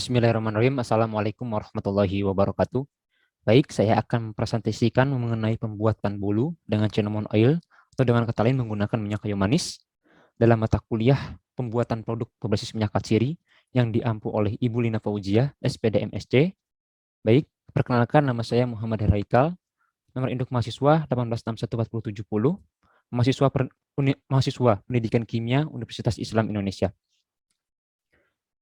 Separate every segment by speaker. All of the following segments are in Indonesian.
Speaker 1: Bismillahirrahmanirrahim. Assalamualaikum warahmatullahi wabarakatuh. Baik, saya akan mempresentasikan mengenai pembuatan bolu dengan cinnamon oil atau dengan kata lain menggunakan minyak kayu manis dalam mata kuliah pembuatan produk berbasis minyak katsiri yang diampu oleh Ibu Lina Fauzia, SPD MSc. Baik, perkenalkan nama saya Muhammad Heraikal, nomor induk mahasiswa 18614070, mahasiswa Pendidikan Kimia Universitas Islam Indonesia.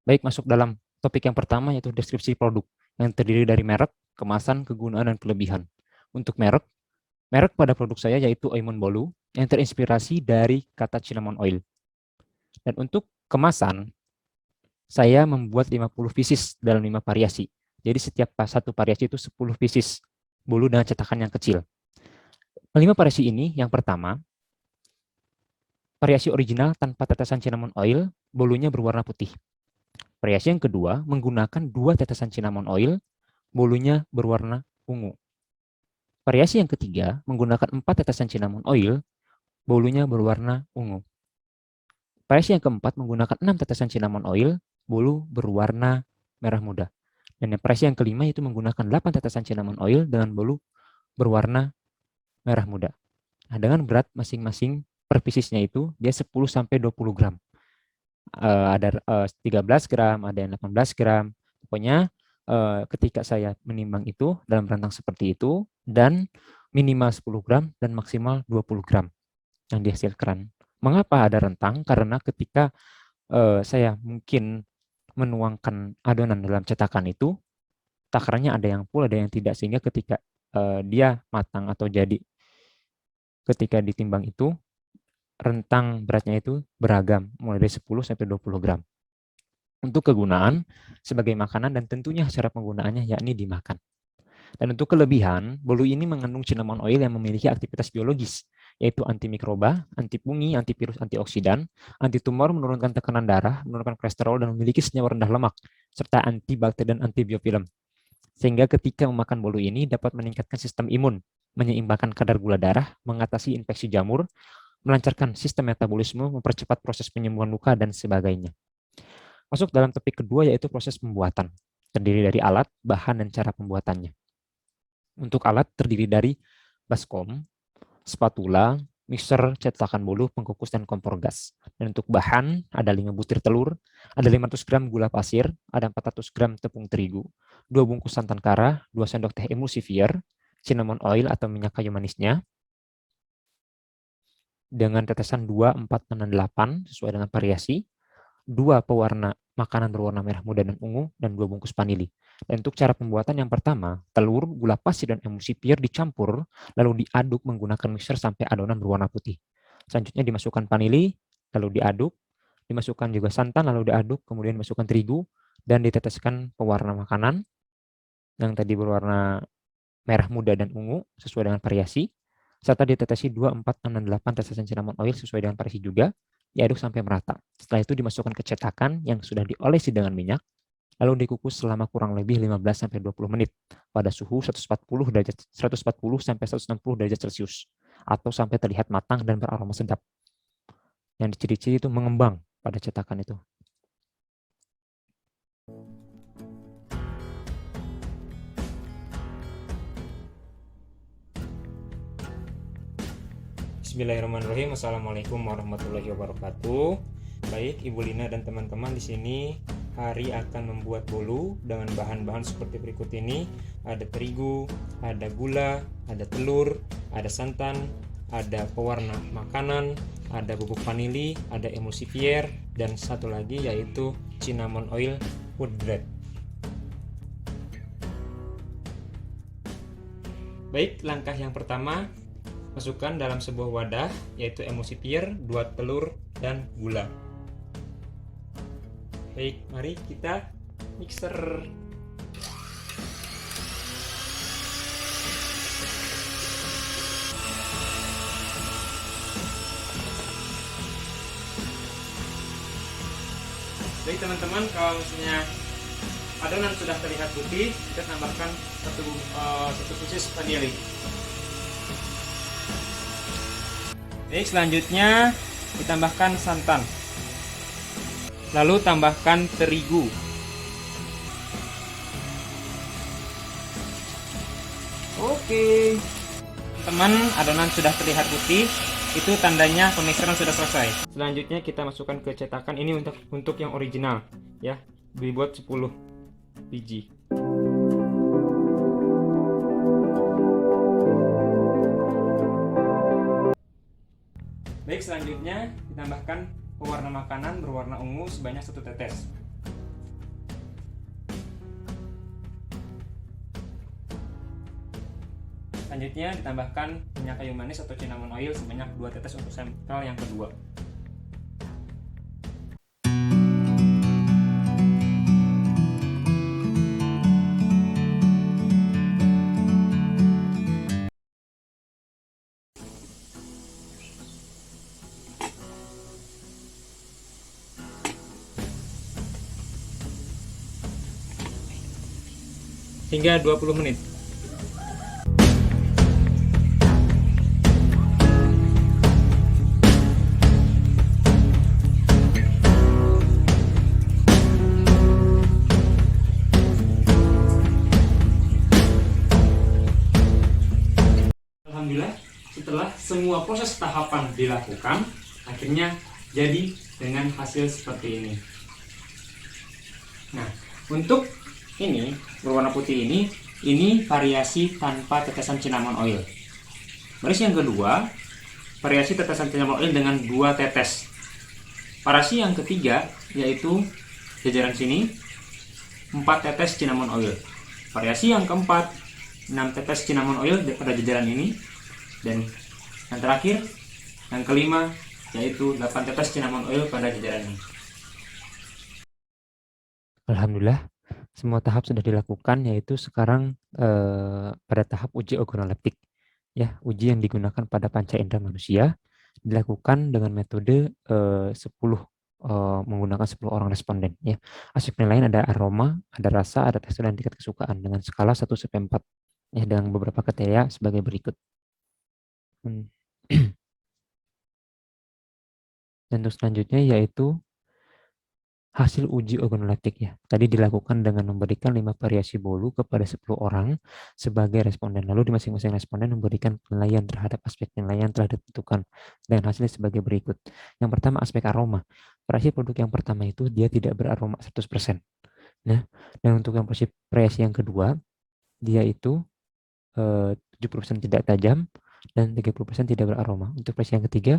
Speaker 1: Baik, masuk dalam topik yang pertama yaitu deskripsi produk yang terdiri dari merek, kemasan, kegunaan, dan kelebihan. Untuk merek pada produk saya yaitu Oimon Bolu yang terinspirasi dari kata cinnamon oil. Dan untuk kemasan, saya membuat 50 pieces dalam 5 variasi. Jadi setiap satu variasi itu 10 pieces bolu dengan cetakan yang kecil. 5 variasi ini, yang pertama, variasi original tanpa tetesan cinnamon oil, bolunya berwarna putih. Variasi yang kedua menggunakan 2 tetesan cinnamon oil, bolunya berwarna ungu. Variasi yang ketiga menggunakan 4 tetesan cinnamon oil, bolunya berwarna ungu. Variasi yang keempat menggunakan 6 tetesan cinnamon oil, bolu berwarna merah muda. Dan yang variasi yang kelima itu menggunakan 8 tetesan cinnamon oil dengan bolu berwarna merah muda. Nah, dengan berat masing-masing per piecesnya itu dia 10-20 gram. Ada 13 gram, ada yang 18 gram. Pokoknya ketika saya menimbang itu dalam rentang seperti itu, dan minimal 10 gram dan maksimal 20 gram yang dihasilkan. Mengapa ada rentang? Karena ketika saya mungkin menuangkan adonan dalam cetakan itu, takarannya ada yang full, ada yang tidak, sehingga ketika dia matang atau jadi, ketika ditimbang itu, rentang beratnya itu beragam, mulai dari 10-20 gram. Untuk kegunaan sebagai makanan dan tentunya cara penggunaannya yakni dimakan. Dan untuk kelebihan, bolu ini mengandung cinnamon oil yang memiliki aktivitas biologis, yaitu antimikroba, antifungi, antivirus, antioksidan, antitumor, menurunkan tekanan darah, menurunkan kolesterol, dan memiliki senyawa rendah lemak, serta antibakteri dan antibiofilm. Sehingga ketika memakan bolu ini dapat meningkatkan sistem imun, menyeimbangkan kadar gula darah, mengatasi infeksi jamur, melancarkan sistem metabolisme, mempercepat proses penyembuhan luka, dan sebagainya. Masuk dalam topik kedua yaitu proses pembuatan. Terdiri dari alat, bahan, dan cara pembuatannya. Untuk alat terdiri dari baskom, spatula, mixer, cetakan bolu, pengkukus, dan kompor gas. Dan untuk bahan ada 5 butir telur, ada 500 gram gula pasir, ada 400 gram tepung terigu, 2 bungkus santan kara, 2 sendok teh emulsifier, cinnamon oil atau minyak kayu manisnya, dengan tetesan 2, 4, dan 8 sesuai dengan variasi, 2 pewarna makanan berwarna merah muda dan ungu, dan 2 bungkus vanili. Dan untuk cara pembuatan yang pertama, telur, gula pasir, dan emulsifier dicampur, lalu diaduk menggunakan mixer sampai adonan berwarna putih. Selanjutnya dimasukkan vanili, lalu diaduk, dimasukkan juga santan, lalu diaduk, kemudian dimasukkan terigu, dan diteteskan pewarna makanan yang tadi berwarna merah muda dan ungu sesuai dengan variasi, serta ditetesi 2, 4, 6, dan 8 tetesan cinnamon oil sesuai dengan variasi juga, diaduk sampai merata. Setelah itu dimasukkan ke cetakan yang sudah diolesi dengan minyak, lalu dikukus selama kurang lebih 15-20 menit pada suhu 140 sampai 160 derajat Celcius atau sampai terlihat matang dan beraroma sedap. Yang diciri-ciri itu mengembang pada cetakan itu. Bismillahirrahmanirrahim. Assalamualaikum warahmatullahi wabarakatuh. Baik, Ibu Lina dan teman-teman di sini hari akan membuat bolu dengan bahan-bahan seperti berikut ini. Ada terigu, ada gula, ada telur, ada santan, ada pewarna makanan, ada bubuk vanili, ada emulsifier, dan satu lagi yaitu cinnamon oil wood blend. Baik, langkah yang pertama, masukkan dalam sebuah wadah yaitu emulsifier, 2 telur, dan gula. Baik, mari kita mixer. Baik teman-teman, kalau misalnya adonan sudah terlihat putih, kita tambahkan satu pieces vanili. Baik, selanjutnya ditambahkan santan. Lalu tambahkan terigu. Oke, teman, adonan sudah terlihat putih, itu tandanya pemixeran sudah selesai. Selanjutnya kita masukkan ke cetakan. Ini untuk yang original ya, dibuat 10 biji. Baik, selanjutnya ditambahkan pewarna makanan berwarna ungu sebanyak 1 tetes. Selanjutnya ditambahkan minyak kayu manis atau cinnamon oil sebanyak 2 tetes untuk sampel yang kedua. Hingga 20 menit. Alhamdulillah, setelah semua proses tahapan dilakukan, akhirnya jadi dengan hasil seperti ini. Nah, untuk ini berwarna putih ini variasi tanpa tetesan cinnamon oil. Variasi yang kedua, variasi tetesan cinnamon oil dengan 2 tetes. Variasi yang ketiga yaitu jajaran sini 4 tetes cinnamon oil. Variasi yang keempat 6 tetes cinnamon oil pada jajaran ini, dan yang terakhir yang kelima yaitu 8 tetes cinnamon oil pada jajaran ini. Alhamdulillah, semua tahap sudah dilakukan, yaitu sekarang pada tahap uji organoleptik. Ya, uji yang digunakan pada panca indera manusia dilakukan dengan metode 10 menggunakan 10 orang responden. Ya, aspek penilaian ada aroma, ada rasa, ada tekstur, dan tingkat kesukaan dengan skala 1-4. Ya, dengan beberapa kriteria sebagai berikut. Dan untuk selanjutnya yaitu hasil uji organoleptik ya. Tadi dilakukan dengan memberikan 5 variasi bolu kepada 10 orang sebagai responden. Lalu di masing-masing responden memberikan penilaian terhadap aspek penilaian telah ditentukan dengan hasilnya sebagai berikut. Yang pertama, aspek aroma. Variasi produk yang pertama itu dia tidak beraroma 100%. Nah, dan untuk yang variasi yang kedua, dia itu 70% tidak tajam dan 30% tidak beraroma. Untuk variasi yang ketiga,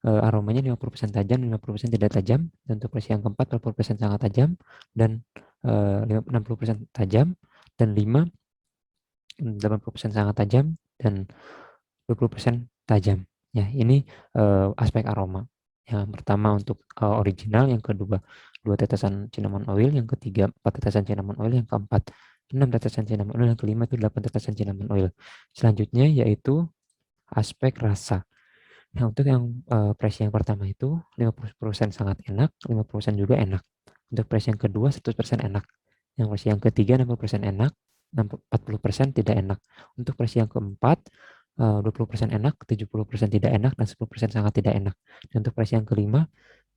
Speaker 1: aromanya 50% tajam, 50% tidak tajam, dan untuk variasi yang keempat 40% sangat tajam, dan 60% tajam, dan 80% sangat tajam, dan 20% tajam. Ya, ini aspek aroma. Yang pertama untuk original, yang kedua 2 tetesan cinnamon oil, yang ketiga 4 tetesan cinnamon oil, yang keempat 6 tetesan cinnamon oil, yang kelima itu 8 tetesan cinnamon oil. Selanjutnya yaitu aspek rasa. Nah, untuk yang presi yang pertama itu 50% sangat enak, 50% juga enak. Untuk presi yang kedua 100% enak. Yang presi yang ketiga 60% enak, 40% tidak enak. Untuk presi yang keempat 20% enak, 70% tidak enak, dan 10% sangat tidak enak. Dan untuk presi yang kelima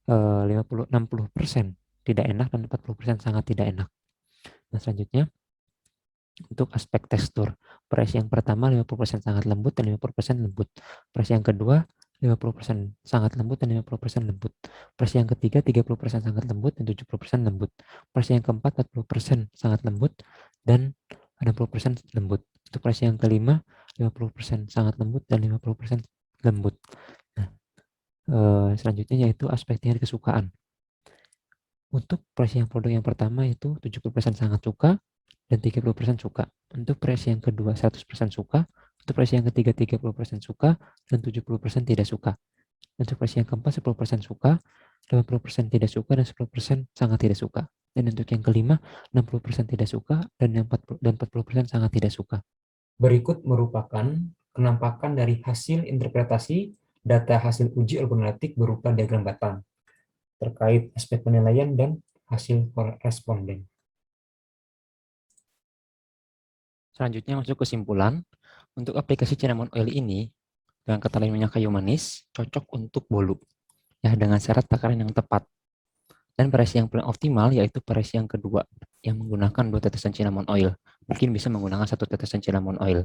Speaker 1: 60% tidak enak dan 40% sangat tidak enak. Nah, selanjutnya untuk aspek tekstur, presi yang pertama 50% sangat lembut dan 50% lembut. Presi yang kedua 50% sangat lembut dan 50% lembut. Presi yang ketiga 30% sangat lembut dan 70% lembut. Presi yang keempat 40% sangat lembut dan 60% lembut. Untuk presi yang kelima 50% sangat lembut dan 50% lembut. Nah, selanjutnya yaitu aspek tingkat kesukaan. Untuk presi yang produk yang pertama itu 70% sangat suka dan 30% suka. Untuk presi yang kedua 100% suka, untuk presi yang ketiga 30% suka, dan 70% tidak suka. Untuk presi yang keempat 10% suka, 80% tidak suka, dan 10% sangat tidak suka. Dan untuk yang kelima 60% tidak suka, dan 40% sangat tidak suka. Berikut merupakan penampakan dari hasil interpretasi data hasil uji organoleptik berupa diagram batang terkait aspek penilaian dan hasil responden. Selanjutnya masuk kesimpulan. Untuk aplikasi cinnamon oil ini dengan kata lain minyak kayu manis cocok untuk bolu ya, dengan syarat takaran yang tepat. Dan variasi yang paling optimal yaitu variasi yang kedua yang menggunakan 2 tetesan cinnamon oil. Mungkin bisa menggunakan 1 tetesan cinnamon oil.